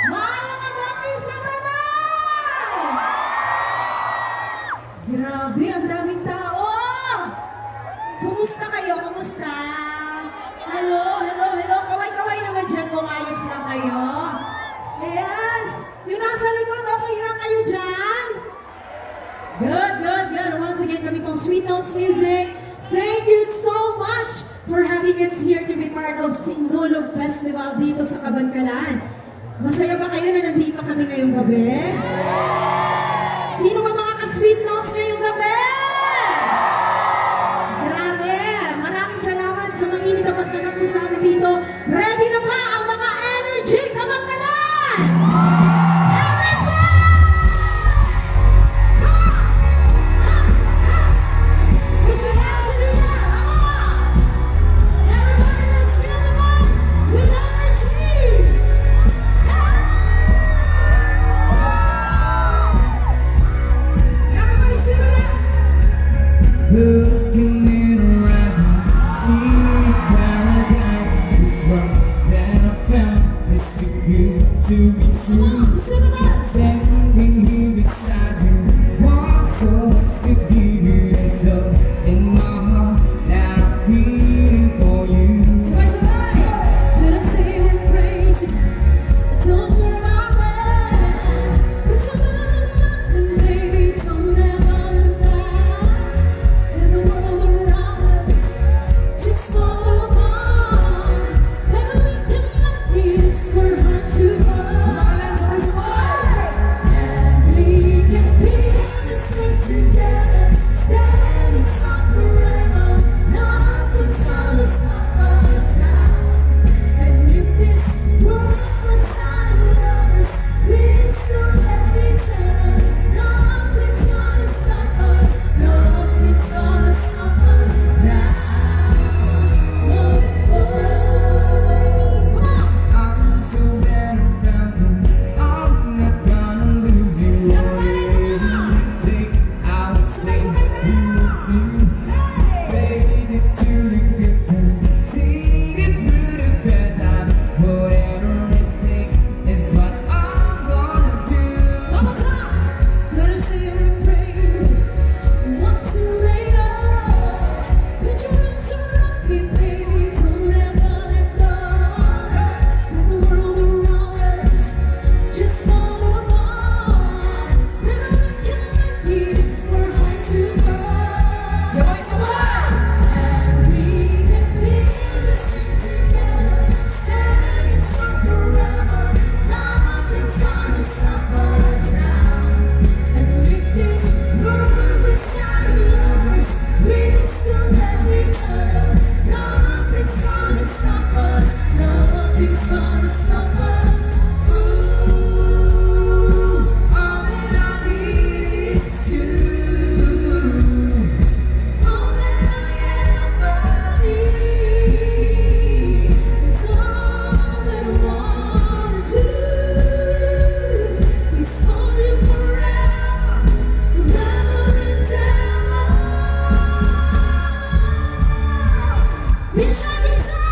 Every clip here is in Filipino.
Maayong agatin sa tanan! Grabe, ang daming tao! Kumusta kayo? Kumusta? Hello, hello, hello. Kaway-kaway naman dyan kung ayos lang kayo. Yes! Yung nasa likod, okay lang kayo dyan? Good, good, good. Once again, kami pong Sweet Notes Music. Thank you so much for having us here to be part of Sinulog Festival dito sa Kabankalan. Masaya ba kayo na nandito kami ngayong gabi? Sino ba mga ka-Sweet Notes ngayong gabi? Grabe! Maraming salamat sa mainit na pagtanggap po sa amin dito. Ready na ba ang mga energy Kabankalan? Looking around, see paradise. This world that I found is too good to be true. Standing here beside you, want so much to give you. There's love in my heart that I'm feeling for you. Let us say we're crazy. Don't worry about that. Put your love and baby, don't ever look back. And the world around us just fall apart. Never we can make it. We're hard to find. And we can be this thing together. Standing strong forever. Nothing's gonna stop us now. And if this world runs out of lovers, we still love each other. Nothing's gonna stop us. Nothing's gonna stop us now. Whoa, whoa. Come on. I'm so glad I found you. I'm not gonna lose you. Take our stay with you. Take it to the good times. See it through the bad times. Whatever it takes is what I'm gonna do. One more time. Let them say we're crazy. What do they know? Put your arms around me, baby. Don't ever let go. Let the world around us just fall apart. Never we can make it. We're hard to find. And we can be this thing together. Standing strong forever. Nothing's gonna stop us now. And if this world was out of lovers, we still love each other. Nothing's gonna stop us. Nothing's gonna stop us. Ooh, all that I need is you. All that I ever need. It's all that I wanna do. Is hold you forever, forever and ever. We try to time.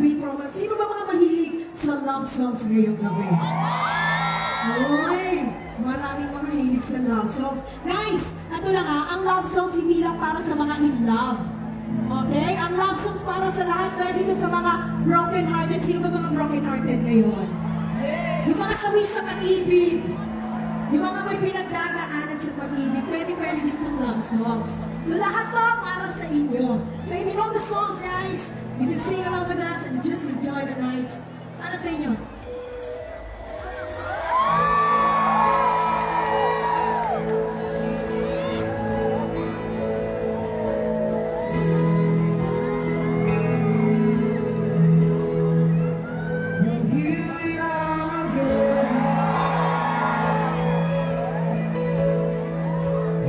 beat for a moment. Sino ba mga mahilig sa love songs ngayong gabi? Uy, maraming mga mahilig sa love songs. Guys, ito lang ang love songs hindi lang para sa mga in love. Okay? Ang love songs para sa lahat, pwede ito sa mga broken-hearted. Sino ba mga broken-hearted ngayon? Yung mga sawi sa pag-ibig. Yung mga may pinagdadaanan sa pag-ibig, pwede ditong love songs. So lahat to para sa inyo. So if you know the songs, guys, you can sing along with us and just enjoy the night. Ano sa inyo? Well, here we are again.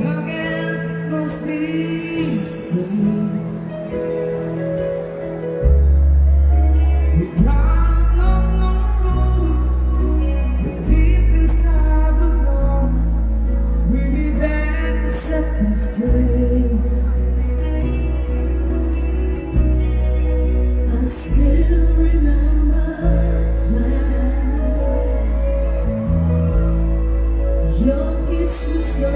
I guess it must be the moon. We drive along the road, but deep inside the road, we'll be there to set them straight. I still remember when your kiss was so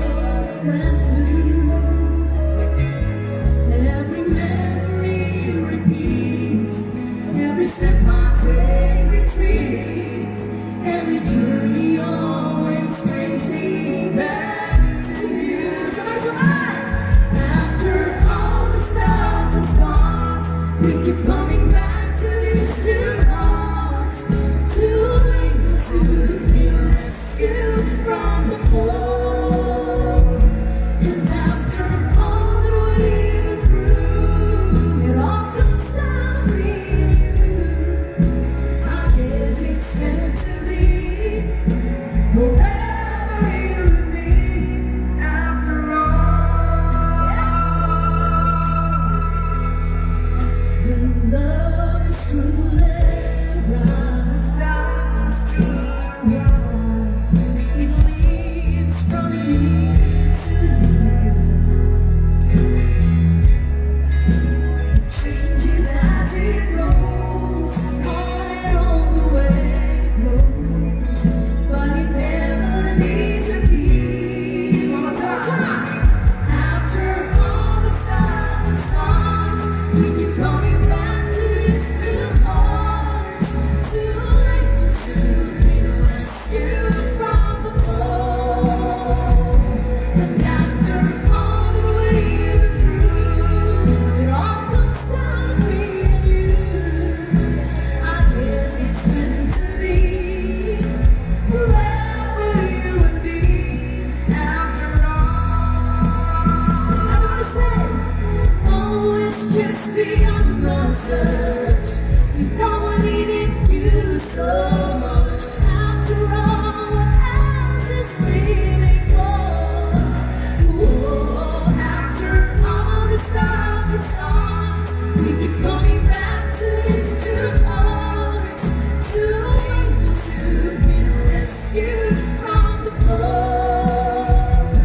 brand new. Every memory repeats, every step I take retreats, every journey always brings me back to you. Sabay! After all the stops and starts, we keep coming back to these two hearts, two angels who've been rescued from the fall. And after all that we've been through, it all comes down to you. I guess it's meant to be forever you and me. After all, when love is truly right, Time is truly right. it leaves from me to you. It changes as it goes, on and on the way it grows, but it never needs to be. One more time. After all the stops and starts, we keep coming back to these two hearts, two angels who've been rescued from the fall. And after all that we've been through, it all comes down to me and you. I guess it's meant to be forever you and me. After all, everybody say, oh, it's just beyond my touch. You know I needed you so much. After all, what else is really for? Oh, after all the stops and starts, we keep coming back to these two hearts, two angels who've been rescued from the fall.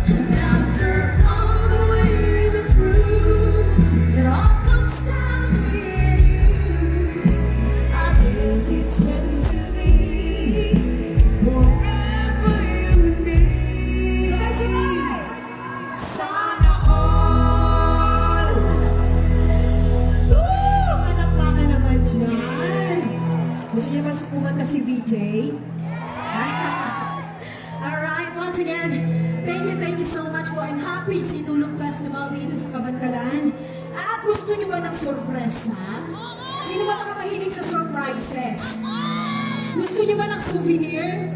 And after all that we've been through, it all comes down to me and you. I guess it's meant to be forever you and me. Sabay! Sana all! Woo! Palakpakan naman dyan. Gusto niyo ba kumanta si VJ? Alright, once again, thank you so much po and happy Sinulog Festival dito sa Kabantalan. At gusto niyo ba ng sorpresa? Sino ba mga mahilig sa surprises? Gusto niyo ba ng souvenir?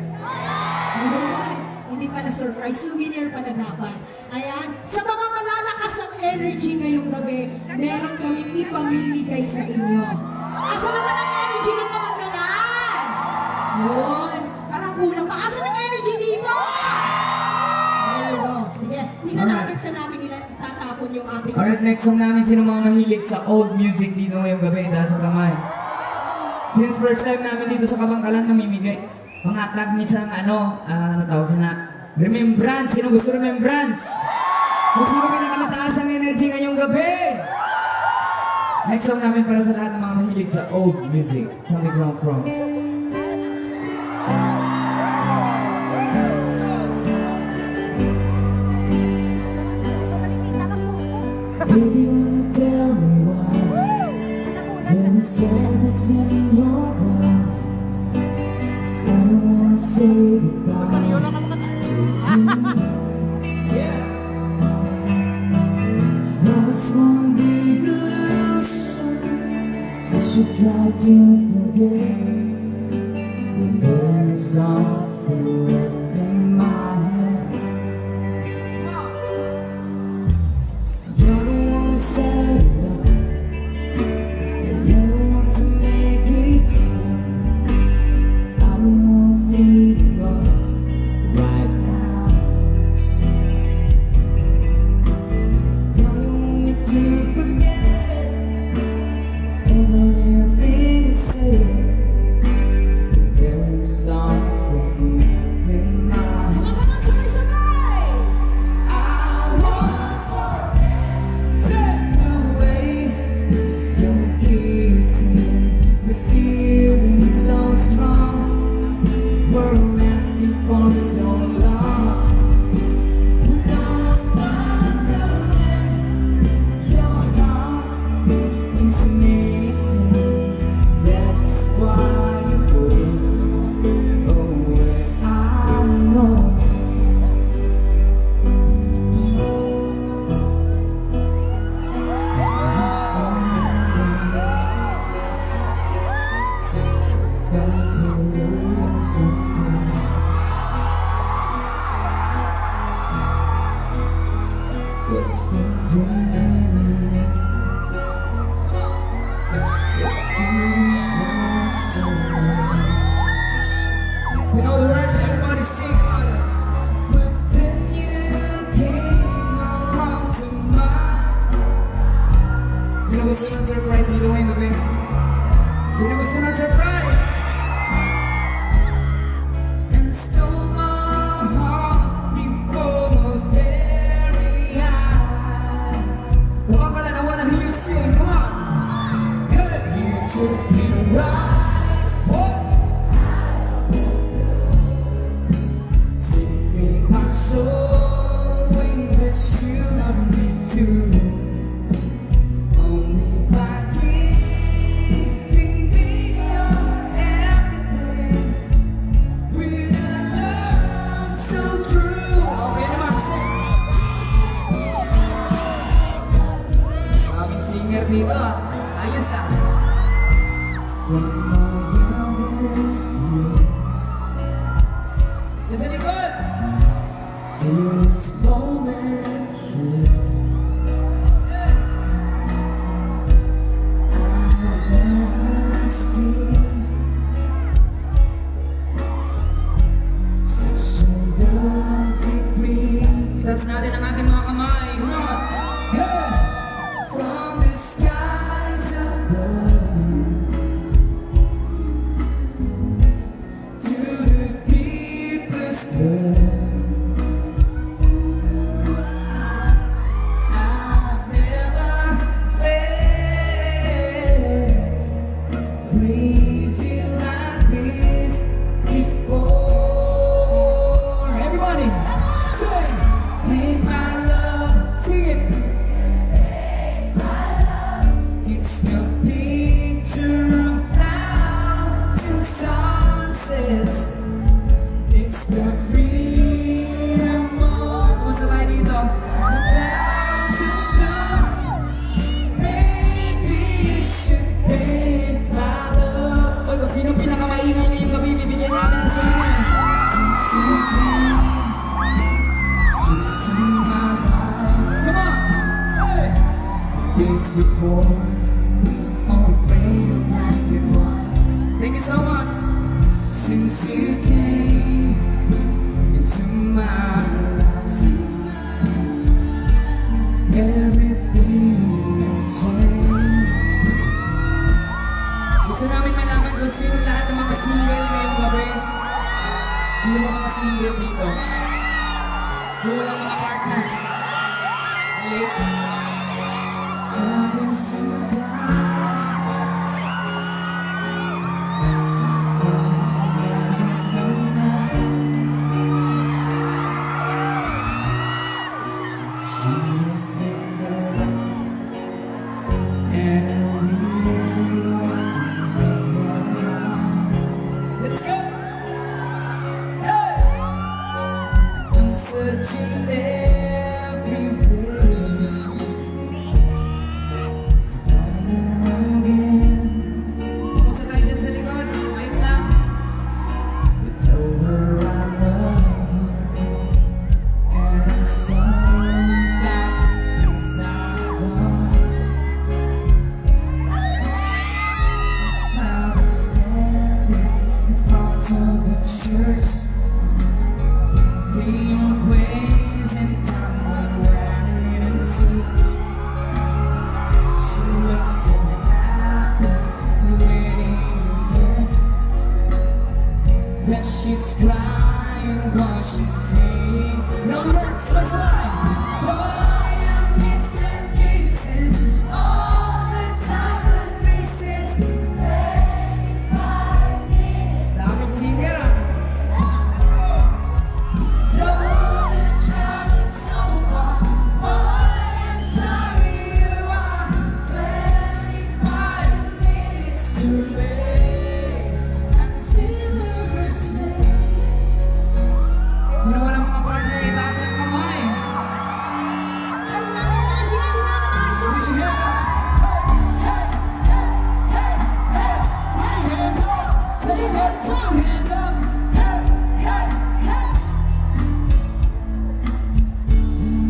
Hindi pa na surprise, souvenir pa na dapat. Ayan, sa mga malalakas ang energy ngayong gabi, meron kaming ipamimigay sa inyo. Asa naman ang energy ng Kabantalan? Yun, parang kulang pa. Asa ng energy dito? There you go. Sige, tingnan natin sa natin nila tatapon yung ating Alright, next song namin, sino mga mahilig sa old music dito ngayong gabi dahil sa kamay. Since first time namin dito sa Kabangkalan, namimigay. Mga tag misang ano tawag sa na, remembrance. Sino gusto remembrance? Kung sino pinakamataas ang energy ngayong gabi? Next song namin para sa lahat ng mga mahilig mahilig sa old music. Saan is song from? Baby, wanna tell me why there is sadness in your eyes. I don't wanna say goodbye to you. Yeah. Now this won't be illusion. I should try to forget. But there is something left in my head. You're the one who set it up. And you're the one to make it stop. I don't wanna feel lost right now. Now you want me to forget everything you said. But there is something left in my head. I won't take away your kissing, the feeling so strong. We're lasting for so long. Without wondering, your heart is missing. That's why you go away. I know. We're still dreaming. It's first you know the words, everybody sing on it. But then you came around to mine. Sino gusto ng surprise dito ngayong gabi? Sino gusto ng surprise? And stole my heart before my very eyes. Baka pala na wanna hear you sing, come on! Hey! You took me right. Oh! Singing my soul, that you love me too. Only by giving me your everything, with a love so true. Okay naman, sing. Aming singer dito, ayos ah. From my youngest years, listen it good. Till this moment here, I've never seen such a lovely green. Itas natin ang ating mga kamay. Come on! Yeah! From the skies above to the deepest depths. I've never felt crazy like this before. Everybody, sing! Make my love, sing it! It's the picture of flowers and sunsets. It's the freedom of kumusta tayo dito? Clouds and doves. Maybe you should take my love. Oy, kung sino pinakamaingay ngayong gabi, bibigyan natin ng salunan. Since you came into my life. Come on! Hey! Days before, all afraid of black and white. Thank you so much. Since you came into my life, everything has changed. Gusto namin malaman kung sino lahat ng mga single ngayong gabi. Sino ang mga single dito? Kung walang mga partners. Late. Others who die. church. They always in time wearing in suits. She looks so happy, wearing a dress. That she's crying while she's singing. No words, what's line? Boy, I'm missing pieces all the time. And pieces 25 minutes. Sabi ko, singer ah. Lord, traveling so far. Boy, I'm sorry you are 25 minutes too late. And still never say. Sino wala mga partner? Itaas ang kamay. Ano na lang na kasi hindi na ako Sige. Put your hands up. Put your hands up. Hey, hey, hey.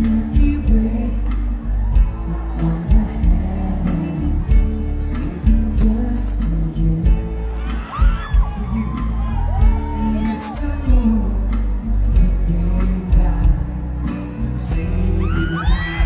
Milky Way, on the heaven, sleeping just for you. For you. Mr. Moon, getting back, say goodnight.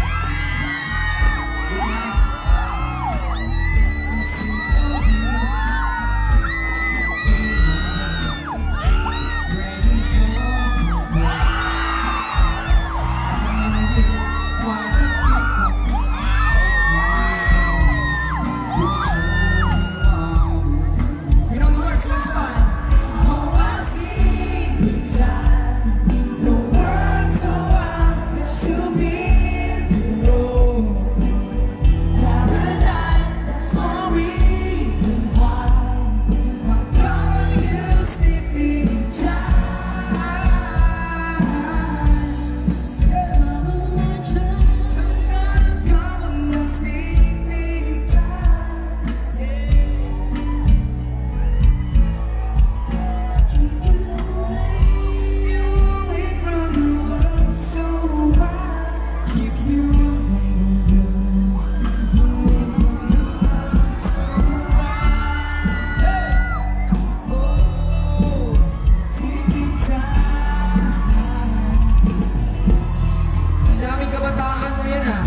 Daming kabataan ngayon ah.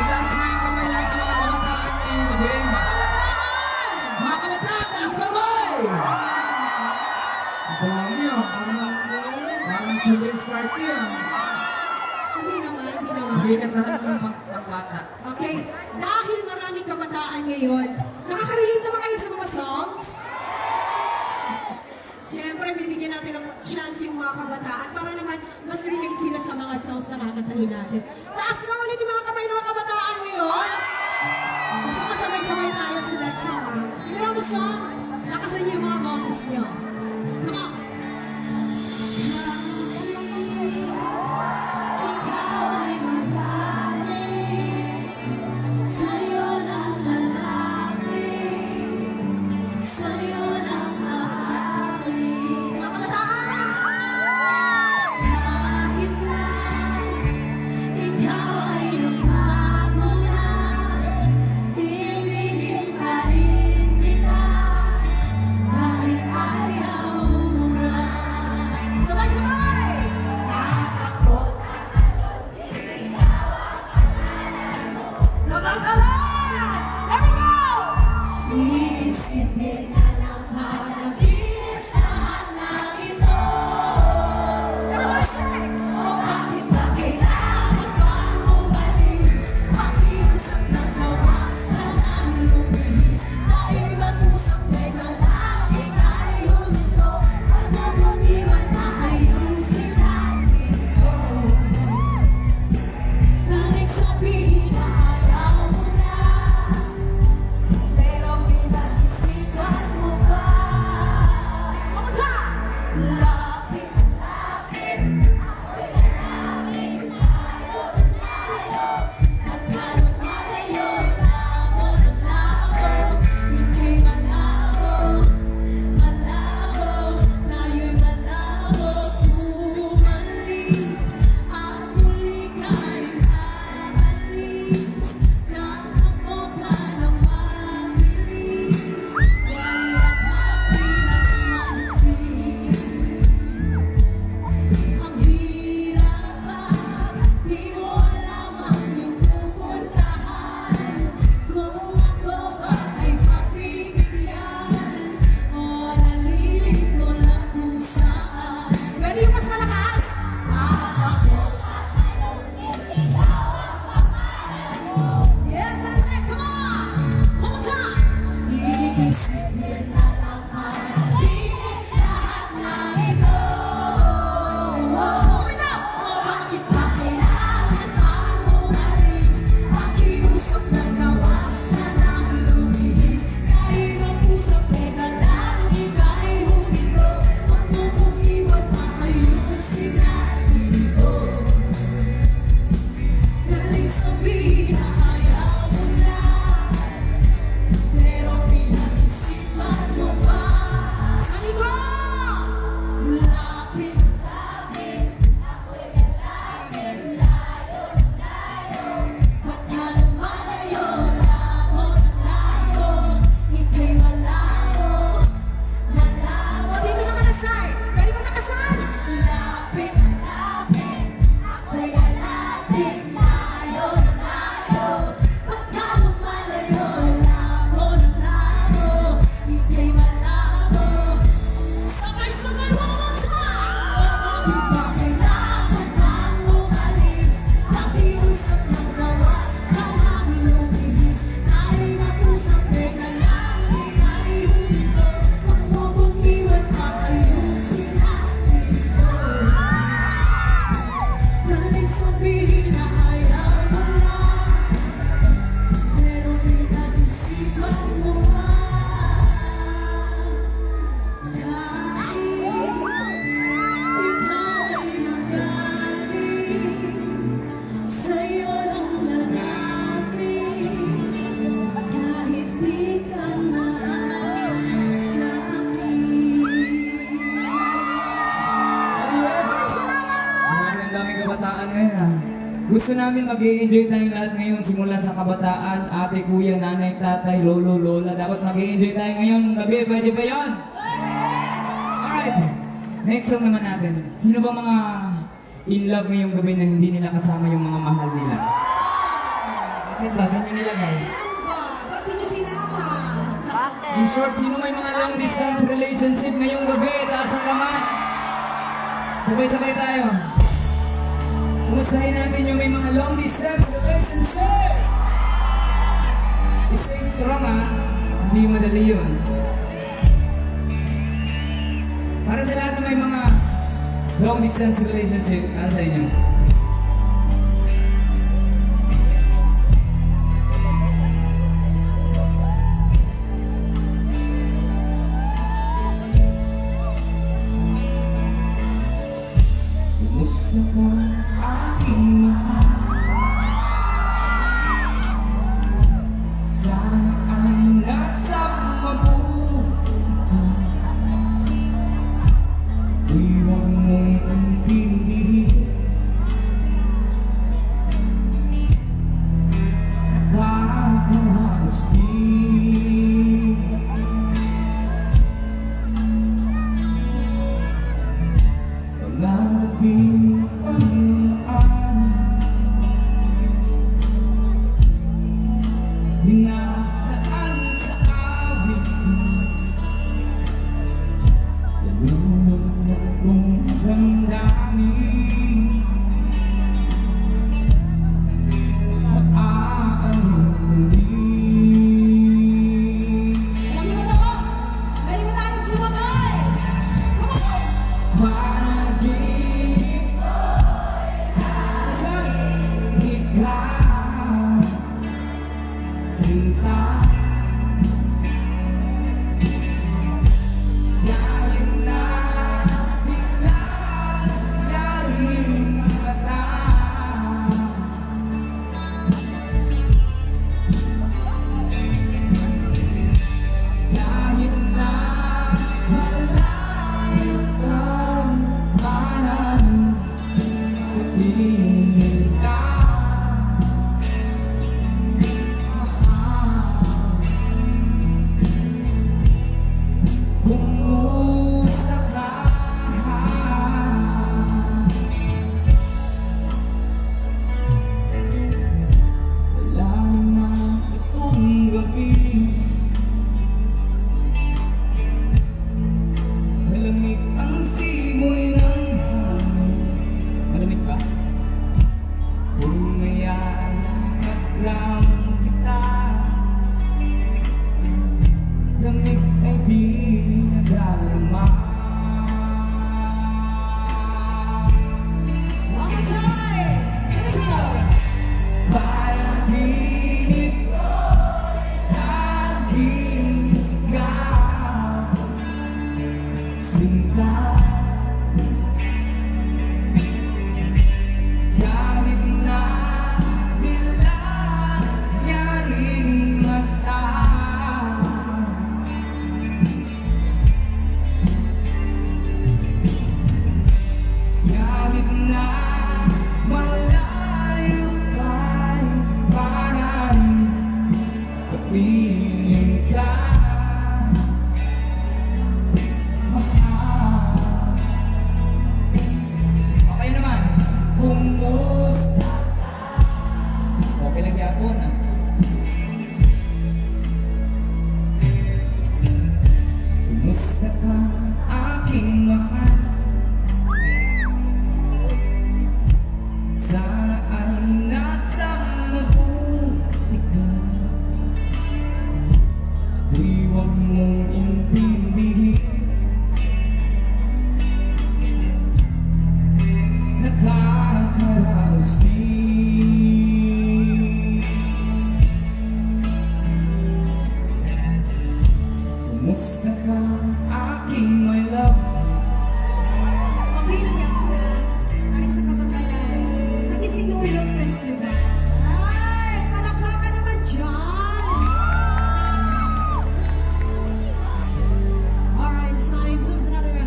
Itaas na yung kamay lahat ng mga kabataan ngayong gabi. Mga kabataan, taas kamay! Ang dami ah. Parang children's party ah. Hindi naman, hindi naman. Sikat na naman ng pang-bata. Okay, dahil maraming kabataan ngayon, nakaka-relate naman kayo sa mga songs? Siyempre, bibigyan natin ng chance yung mga kabataan para naman mas relate sila sa mga songs na kakantahin natin. Taas na ulit yung mga kamay ng mga kabataan ngayon. Basta kasabay-sabay tayo sa next song. Ha? You know the song? Lakasan niyo yung mga boses niyo. Come on! Ikaw ay magaling, sa'yo nang lalapit, sa'yo nang aaling. Mga kabataan! Kahit na ikaw ay lumago na, Gusto namin mag-i-enjoy tayong lahat ngayon simula sa kabataan, ate, kuya, nanay, tatay, lolo, lola. Dapat mag-i-enjoy tayo ngayon gabi. Pwede ba yan? Alright. Next song naman natin. Sino ba mga in love ngayong gabi na hindi nila kasama yung mga mahal nila? Bakit ba? Saan nyo nilagay? Saan ba? Ba't di nyo sinama? In short, sino may mga long distance relationship ngayong gabi? Taas ang kamay. Sabay-sabay tayo. Kumustahin natin yung may mga long distance relationship. Stay strong ha. Hindi madali yun. Para sa lahat na may mga long distance relationship, ano sa inyo? Kumusta ka, aking mahal? Sana ay nasa mabuti ka. Iwan mong intindihin. Nakakaraos din. Mga gabing panglaan, dinadaan sa awitin. Nalulog na kong damdamin. Maaaring rin. Alam niyo ba ito? Pwede ba tayo sumabay? Come on! Panaginip saan ikaw sinta. Dahil na yaring mata. Dahil na malayo kang parang pipiling ka. Kumusta ka? Wala na itong gabi. Malamig ang simoy ng hangin. Malamig ba? Umayakap lang kita. Lamig ay di nadarama. One more time! Let's go! Panaginip laging ikaw sinta. Kahit na yaring mata. Kahit na malayo kay parang kapiling ka. Mahal. Okay naman. Kumusta ka? Okay lang yapon ah. Kumusta ka, aking mahal? Sana ay nasa mabuti ka. Huwag mong intindihin. Nakakaraos din. Kumusta ka, aking my love? Okay lang yan. Para sa kabatayan. Pati si Noel Lopez, di ba? Ay! Palakpakan naman dyan! Alright, it's time. Here's another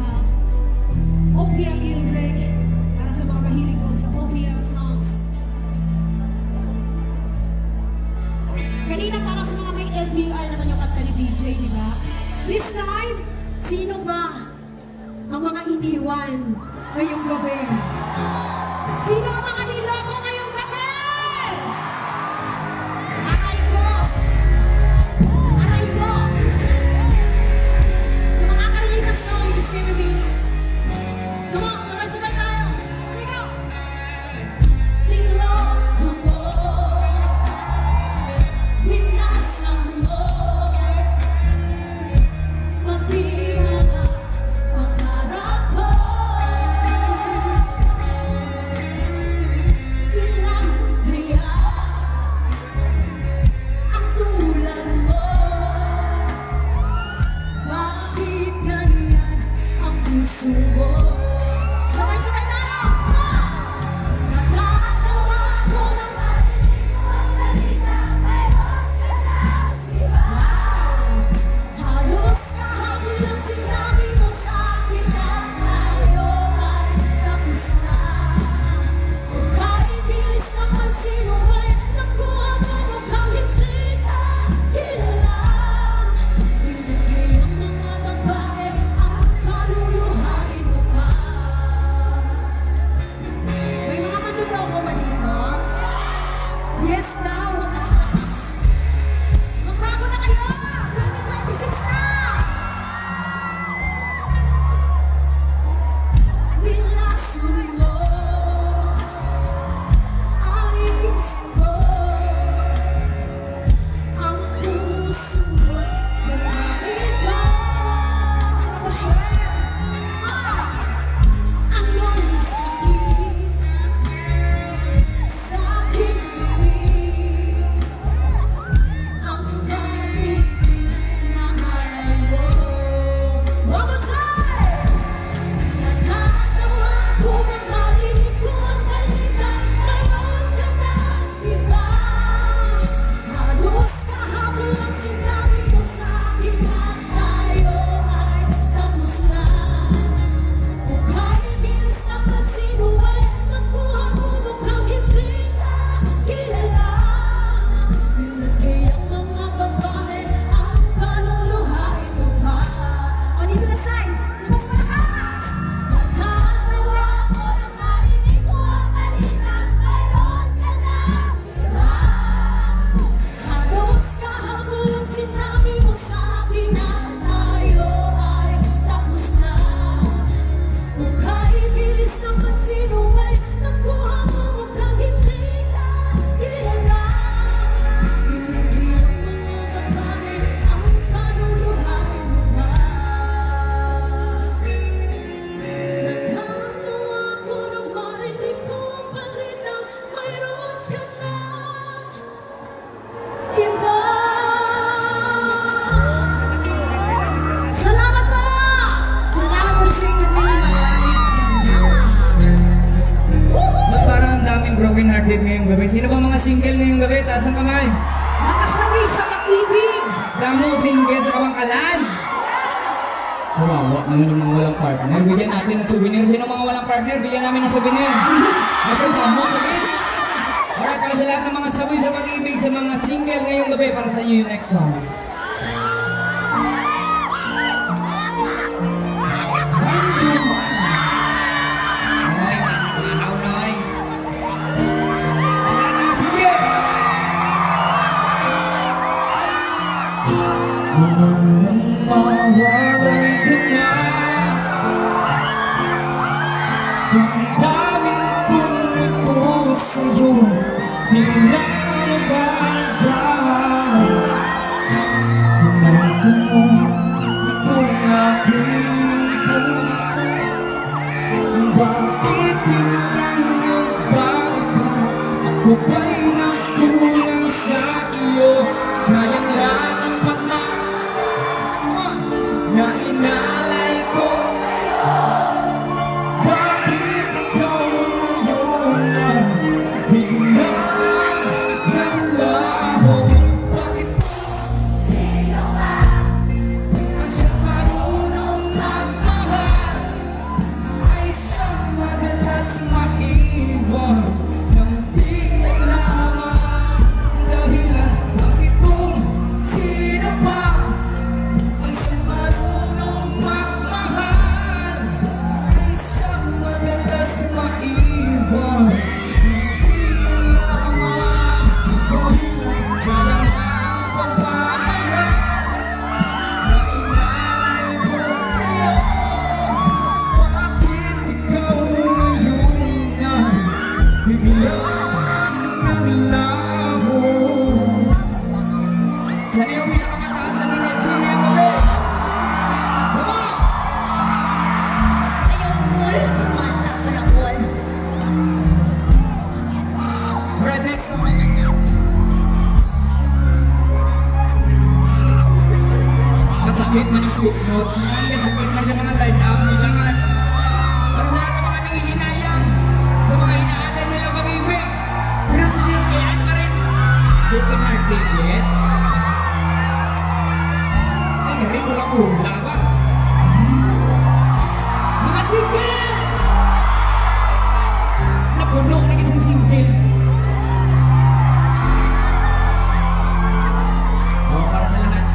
OPM music. Para sa mga mahilig po sa OPM songs. This time, sino ba ang mga iniwan ngayong gabi? Sino ang mga niloko ngayong gabi? Aray ko! Aray ko! Sa mga karinig ng song, this is gonna be... Come on, sabay-sabay tayo! Here we go! Niloko mo, winasan mo, pati mga pangarap ko. Ilan kaya ang tulad mo? Bakit ganyan ang puso mo? Sabay-sabay tayo! Natatawa ko naman. Halos kahapon lang sinabi mo sa akin na tayo ay tapos na. Kung kahit bilis ng pansinuway, nakuha mo mukhang hindi ka kilala. Pinagay ang mga babae, ang paluluhain mo pa. May mga manluloko ba dito? Yes daw! Magbago na kayo! 2026 na! Nilason mo ang isip ko, ang puso mo'y nagkaiba. Ano ba siya? Anong sakit sa aking bibig? Ang pag-ibig na halay mo. One more time! Natatawa ko na marinig ko ang balita, mayroon ka na iba. Halos kahapon lang sinabi mo sa akin na tayo ay tapos na. Kung kahit bilis ng pansinuway, nakuha mo mukhang hindi ka kilala. Pinagay ang mga babae, ang paluluhain mo pa. O, dito na, Sai! Labas malakas! Natatawa ko na marinig ko ang balita, mayroon ka na iba. Halos kahapon lang sinabi mo sa akin na tayo ay tapos na. Kung kahit bilis ng pansinuway, nakuha mo mukhang hindi ka kilala. Pinagay ang mga babae, ang paluluhain mo pa. Natatawa ko nang marinig ko ang balita, mayroon ka na iba. Salamat po! Salamat for singing with me. Maraming salamat. Ba't parang ang daming broken hearted ngayong gabi? Sino ba mga single ngayong gabi? Taas ang kamay. Nakasawi sa pag-ibig. Damo single sa kabangkalan. Kawawa naman yung mga walang partner. Bigyan natin ng souvenir. Sino mga walang partner? Bigyan namin ng souvenir. Nasa damo, kapit. Alright, para sa lahat ng mga sawi sa pag-ibig, sa mga single ngayong gabi, para sa inyo yung next song. Ay, nakakaw na ay. Sige! Mawalay ka na. Ang daming kung sa'yo, di na magagawa. Sakit man ang sweet notes. Ngayon, sakit man sa mga line-up. Nilangan. Para sa lahat ng mga nangihinayang, sa mga inaalay nilang pag-ibig. Pero sa niyo, kayaan pa rin. Broken hearted yet. Ay, nari ko lang hula ba? Mga single! Napuno na isang single. Oh, para sa lahat.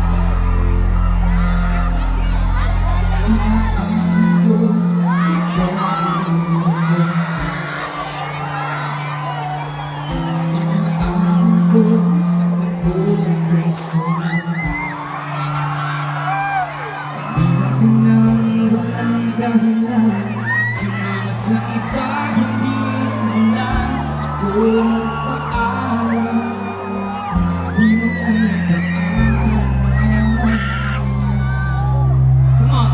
Sumama sa iba, hindi mo lang ako magpaalam. Di mo alam ang come on!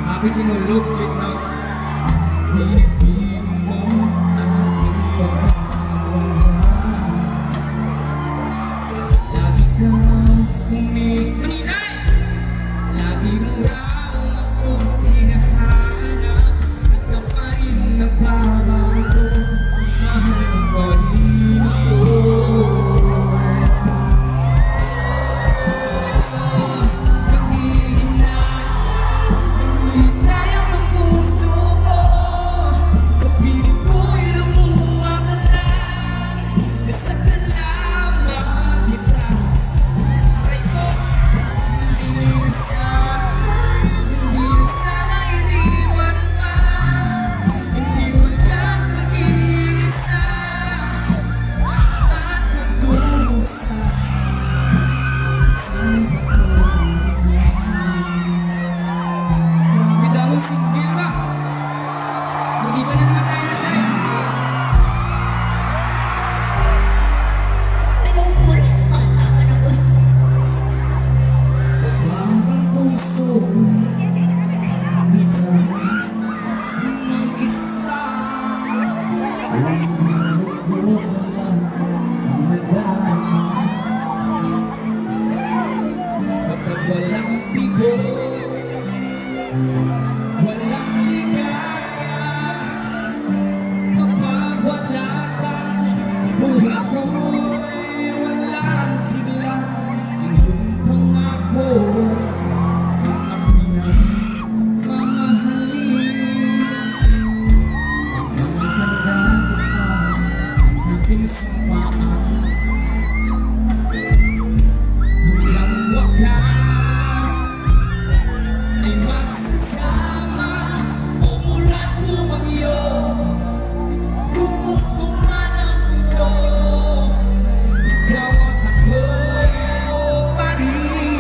Happy sinulog, sweet notes. Pinipili mo aking pagkakawala. Lagi kang maninay. Lagi mo raw akong hinahanap. Ikaw pa rin nagbabago. Mahal mo pa rin ako. Hinay ang puso ko. Sa piling ko'y lumuha ka lang. Nasaktan lamang kita. Aray ko, hindi na sana iniwan pa. Iniwan kang nag-iisa. At nagdusa sa marami daw ang single ba? Magkita na naman tayo na sa'yo. Ayun po, wala ka na po. Ang puso minsan mag-isa. Ulog ko na lang ang nadama. Kapag walang tigo, walang ligaya. Kapag wala ka, buhay ko'y walang sigla. Ang iyong pangako ang pinagmamahalin. Nagmamahanda ko pa ang aking sumaan. Hanggang wakas ay magsasama. Umulan bumagyo, kumukuman ang mundo. Ikaw at ako pa rin.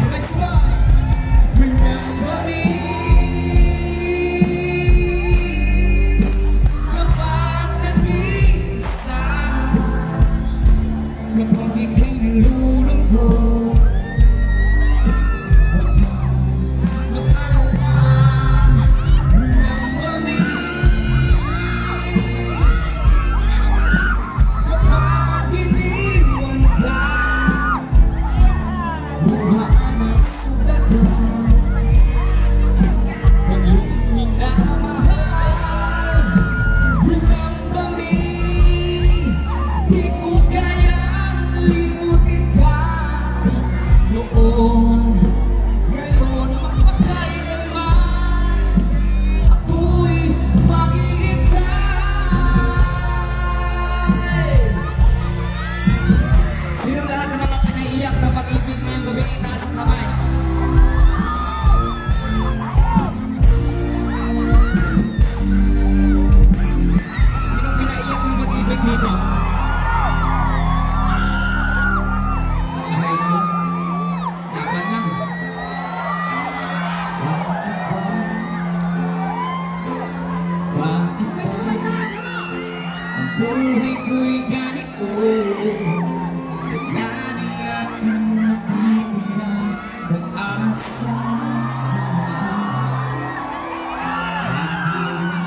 Let's go! Remember me. Kapag nag-iisa, kapag ika'y nalulungkot, huwag kang mag-alala. Remember me. Kapag iniwan ka, buhaan ang sugatan ng iyong minamahal. Remember me. Di ko kayang limutin ka noon. Ngayon magpakailanman ako'y maghihintay. Sino lahat ng mga pinaiyak na pag-ibig ngayong gabi, itaas ang kamay. Sinong pinaiyak ng pag-ibig dito? Aray ko, laban lang. Bakit ba? Bakit ba? Ang buhay ko'y ganito. Wala na akong natitirang pag-asa sa mga. Lagi na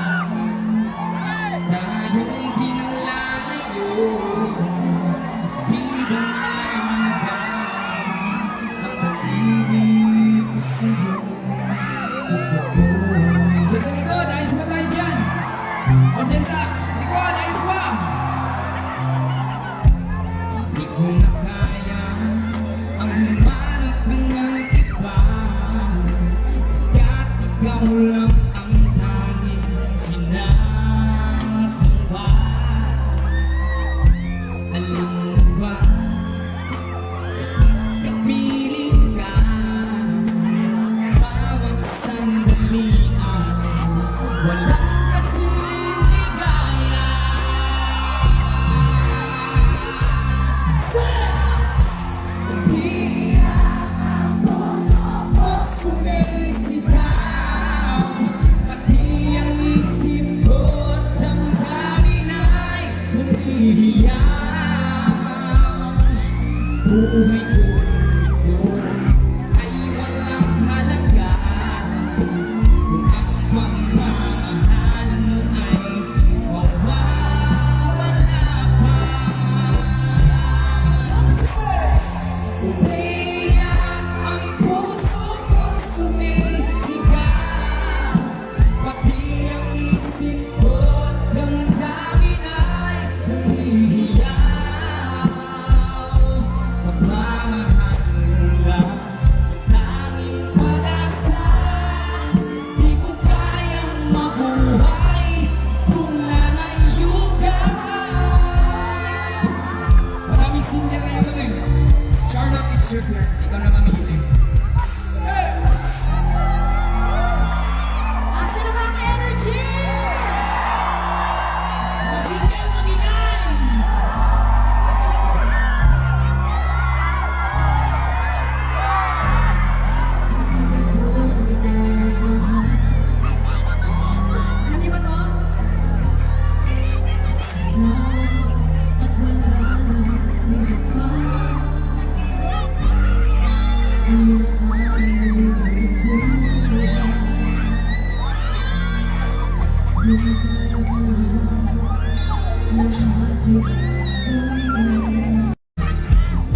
Dyan sa likod, ayos ba? Di ko na kaya ang humanap ng iba, pagkat ikaw lang ang tanging sinasamba. Alam mo ba, kapiling ka, bawat sandali ay walang kasing ligaya. Umiiyak ang puso ko't sumisigaw, pati ang isip ko't damdamin ay umiiyak. Buhay ko ay walang halaga kung ang pagmamahal mo ay mawawala pa. Umiiyak ang puso ko't sumisigaw, pati ang isip ko't damdamin ay umiiyak. Pagmamahal mo lang ang tanging pag-asa, di ko kayang mabuhay kung lalayo ka. Maraming single kaya kami. Charlotte, it's your turn. Ikaw na mamili. Asa na ba ang energy? Mga single, mag-ingay! Ano di ba to? Sana at wala na iba pa.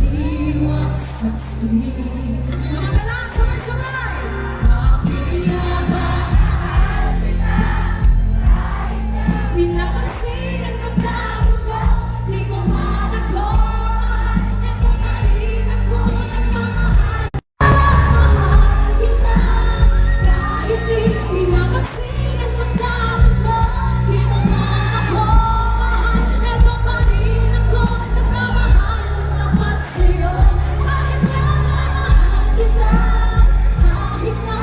Iwag saksi Namagalan, sabay-sabay Makinabang Ninapansin ang damdamin ko Di mo man ako mahal Ito na rin ako nagmamahal Mahal kita Kahit di ninapansin ang damdamin ko Di mo man ako mahal Ito pa rin ako nagmamahal Tapat sa'yo Bakit nga mahal kita Kahit na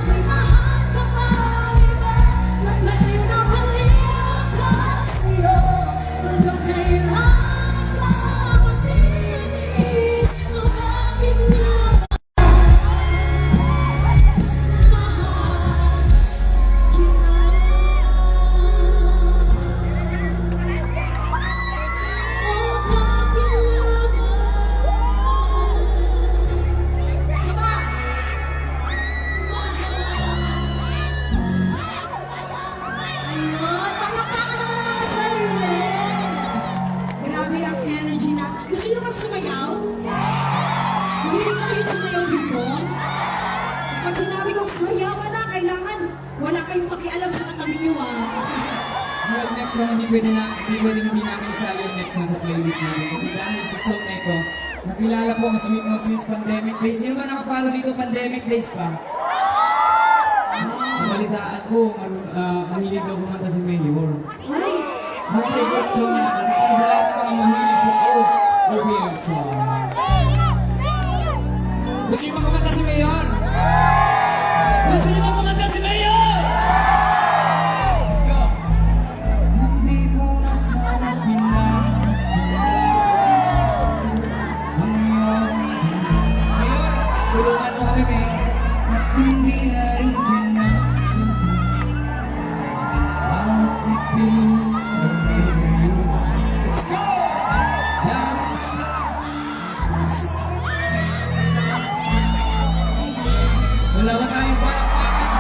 may mahal ka pa iba At may napaliw ka sa'yo Hanggang kailangan ka magtiis Bakit nga mahal kita Oh, bakit nga mahal Sabay! Ayun, palakpakan naman ang mga sarili. Grabe ang energy na. Gusto nyo magsumayaw? Mahilig na kayo sumayaw dito? Kapag sinabi kong sumayawan na, kailangan wala kayong pakialam sa katabi nyo Well, next song, hindi namin isali yung next song sa playlist namin. Kasi dahil sa song na ito, nakilala po ang Sweet Note since Pandemic Days. Sino ba nakapalo dito Pandemic Days pa? Nabalitaan ko, mahilig daw kumanta si Mayor. Ay! Ang favorite song niya, narinig sa lahat ng mga mahilig sa OPM song. Gusto niyo ba kumanta si Mayor? Gusto niyo ba kumanta si Mayor? Let's go! Hindi ko na sana pinagsasabi ang iyong Mayor, tulungan mo kami, May. At hindi na rin pinagsasabi bawat titig ng iyo. Let's go! Wala ba tayong palakpakan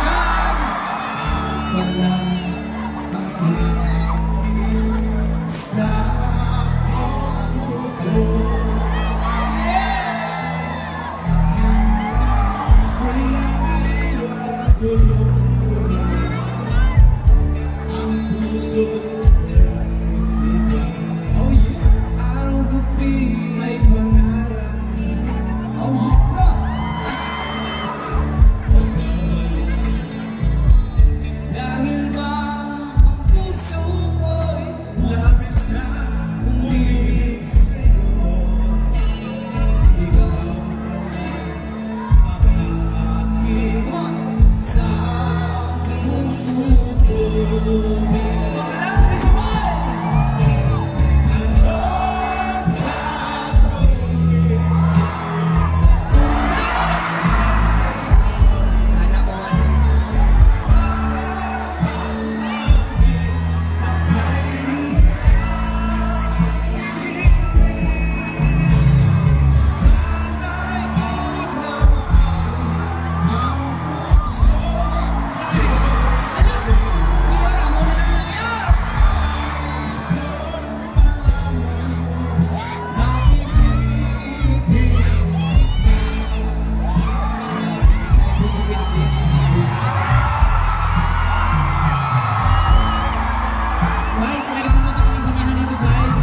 Ready po ba kami samahan dito, guys?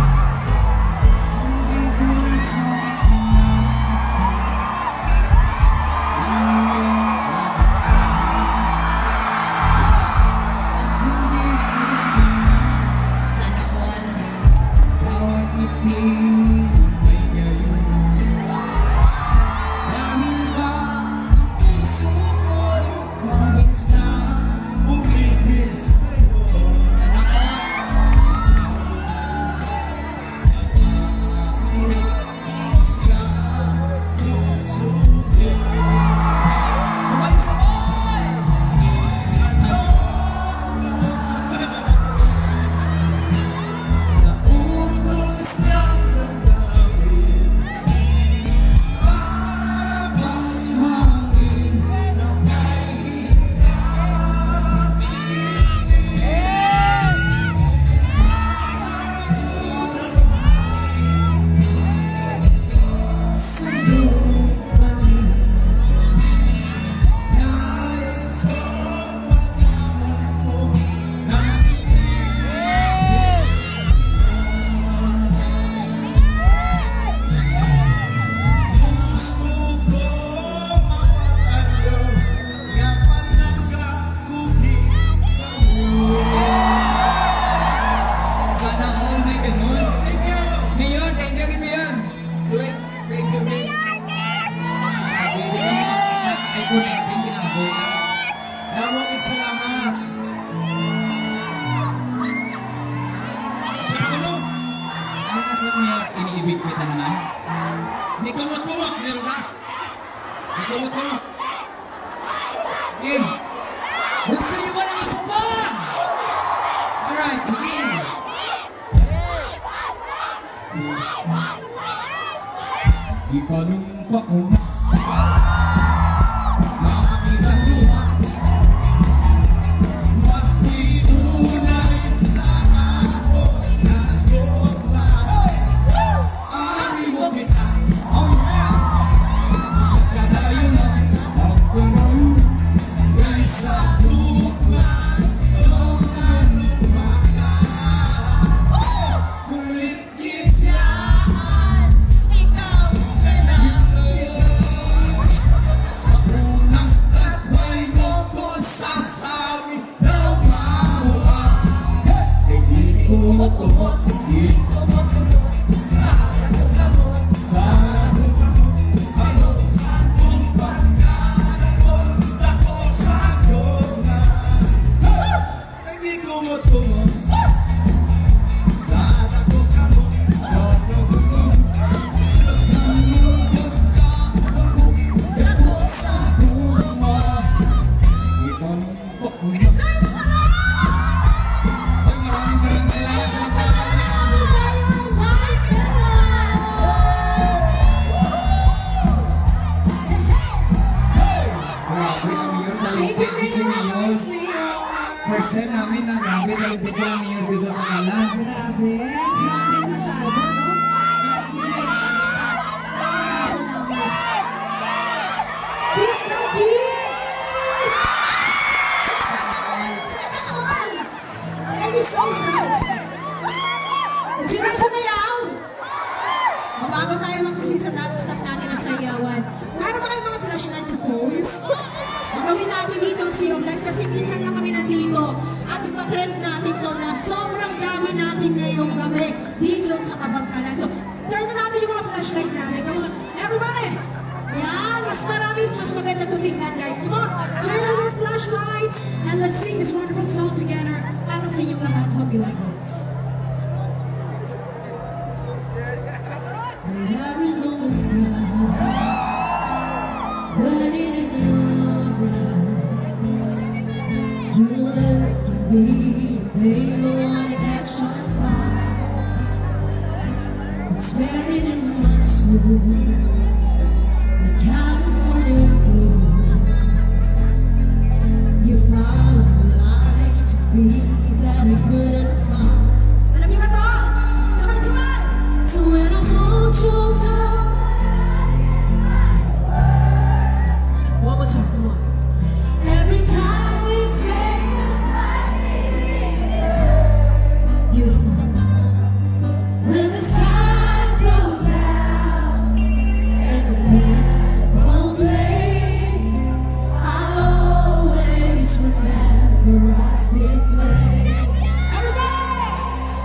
Hindi ko na sana pinapasal. Ang iyong at hindi rin ganun. Sana all. Bawat ngiti may gayon. Dahil ba ang puso ko'y mabis na umibig sa'yo? Sana all. Sa puso ko. Sabay-sabay! Sa utos ng damdamin, para bang hangin na may hirap sa'yo man. Nais kong malaman mo na gusto ko mapaalyo nga pananggakuhin ka mo. Sana all may ganun. Thank you! Mayor, thank you, Mayor! Thank you, Mayor. Grabe, di kami na-connecting, ginagawa na. Namokit salamat. Sa ano? Ano na sa Mayor, iniibig kita naman? May kumot-kumot, meron ka? May kumot-kumot. Eh, gusto niyo ba ng isa pa? Alright, sige. Ipanumpa ko na nakakita luha magtinunay sana ako na goma. Ari mo kita, oh yeah. Kadayo na ako na ngay sa lupa lupa ka. Kulit kita Ikaw na unang katway mo ko sasabi na mamuha. Hindi ko makumot, hindi ko makumot. Sana ko gamot, ano kung pagkanagot ako sa goma. Hindi ko makumot, sana ko gamot, sana ko gamot. Ako sa goma. Ipanumpa ko na. Ay, maraming salamat sa Grabe, ang Mayor, nalipit din si Mayor. First time namin na grabe, nalipit lang Mayor dito sa Kakalan. Grabe. Jumping masyado, no? Salamat. Peace na peace! Sana all! Thank you so much! Sino sa mayaw? Mabago tayo mag-proceed sa stop natin na sayawan. Meron ba kayong mga flashlights sa phones? Gawin natin dito ang zero flags kasi minsan lang kami nandito at ipatrend natin to na sobrang dami natin ngayong gabi dito sa Kabangkalan. So, turn na natin yung mga flashlights natin. Come on, everybody! Yan, mas marami, mas maganda to tingnan, guys. Come on, turn on your flashlights and let's sing this wonderful song together para sa inyong lahat. Hope you like this. The Arizona sky, burning in your eyes. You look at me, baby, wanna catch on fire. It's buried in my soul, the California blue. You found the light to me that I couldn't find.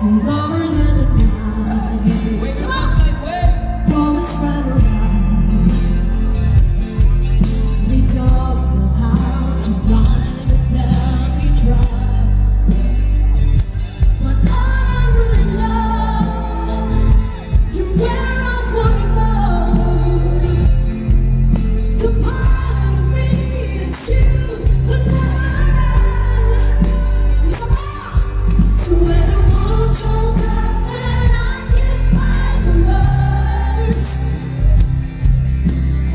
Lovers in the night. Wait, Come come on. on, wait. Promise right around. We don't know how to rhyme, but now we try. But I really know you're where I wanna go. To part of me, it's you, but now so when I want your touch and I can't find the words.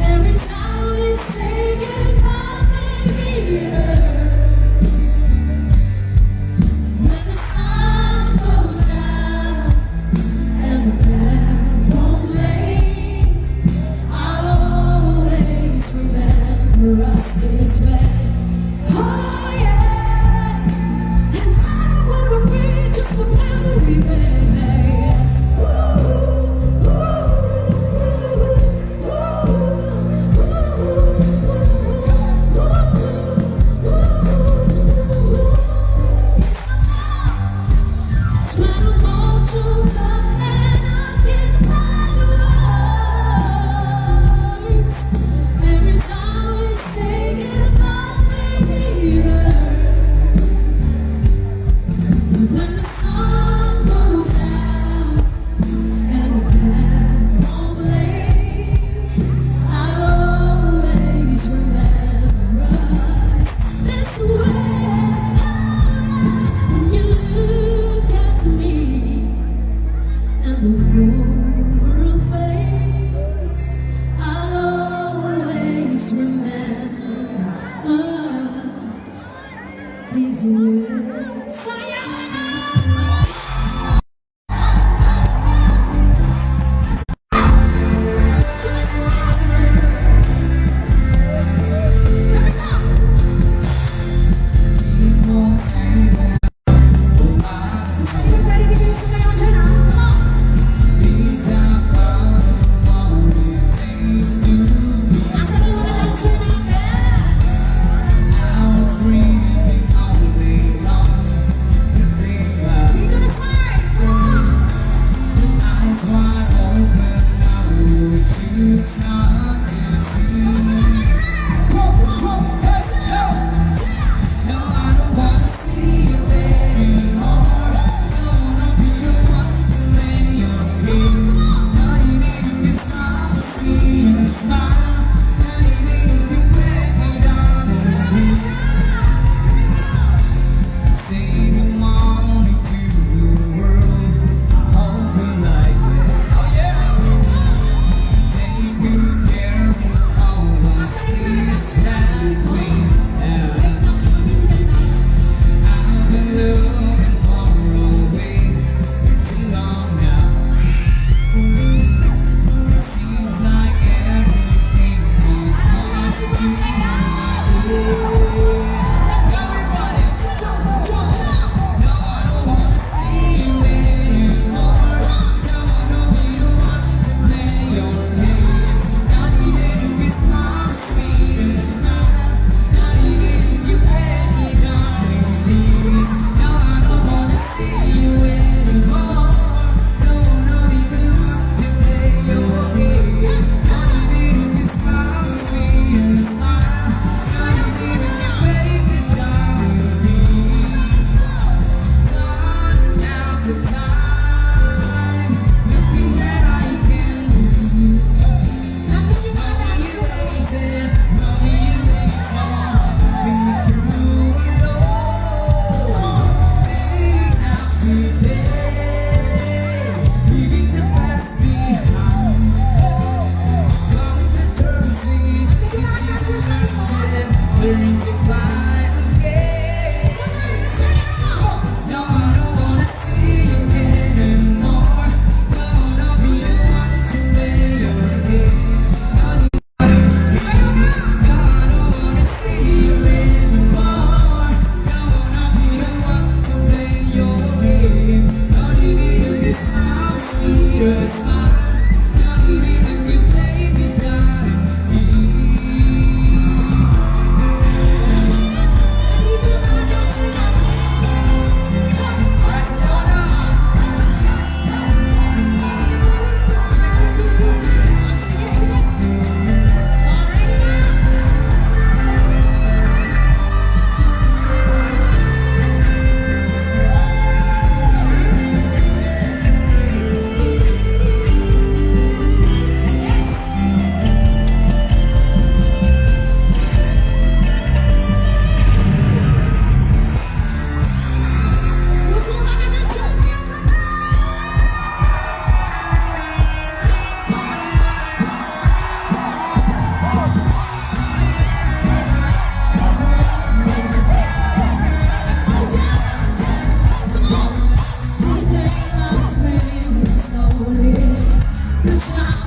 Every time we say goodbye, baby, it hurts. When the sun goes down and the band won't play, I'll always remember us this way. Oh yeah, and I don't wanna be just a memory, baby. Every time we say goodbye, baby, it hurts. When the sun goes down and the band won't play, I'll always remember us this way. When you look at me and the whole world fades, I'll always remember us these words. Sayonara. So let's rock. Here we go. People say that Sabi ko, pwede din sumayaw dyan, ah. Come on. these are all it takes to be. Asan yung mga dancer natin? I was dreaming all day long. If they were Dito na, sir. Come on. eyes wide open, I would choose not to see. No, I don't wanna see you anymore. Don't wanna be the one to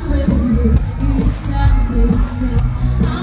with you each time we speak. I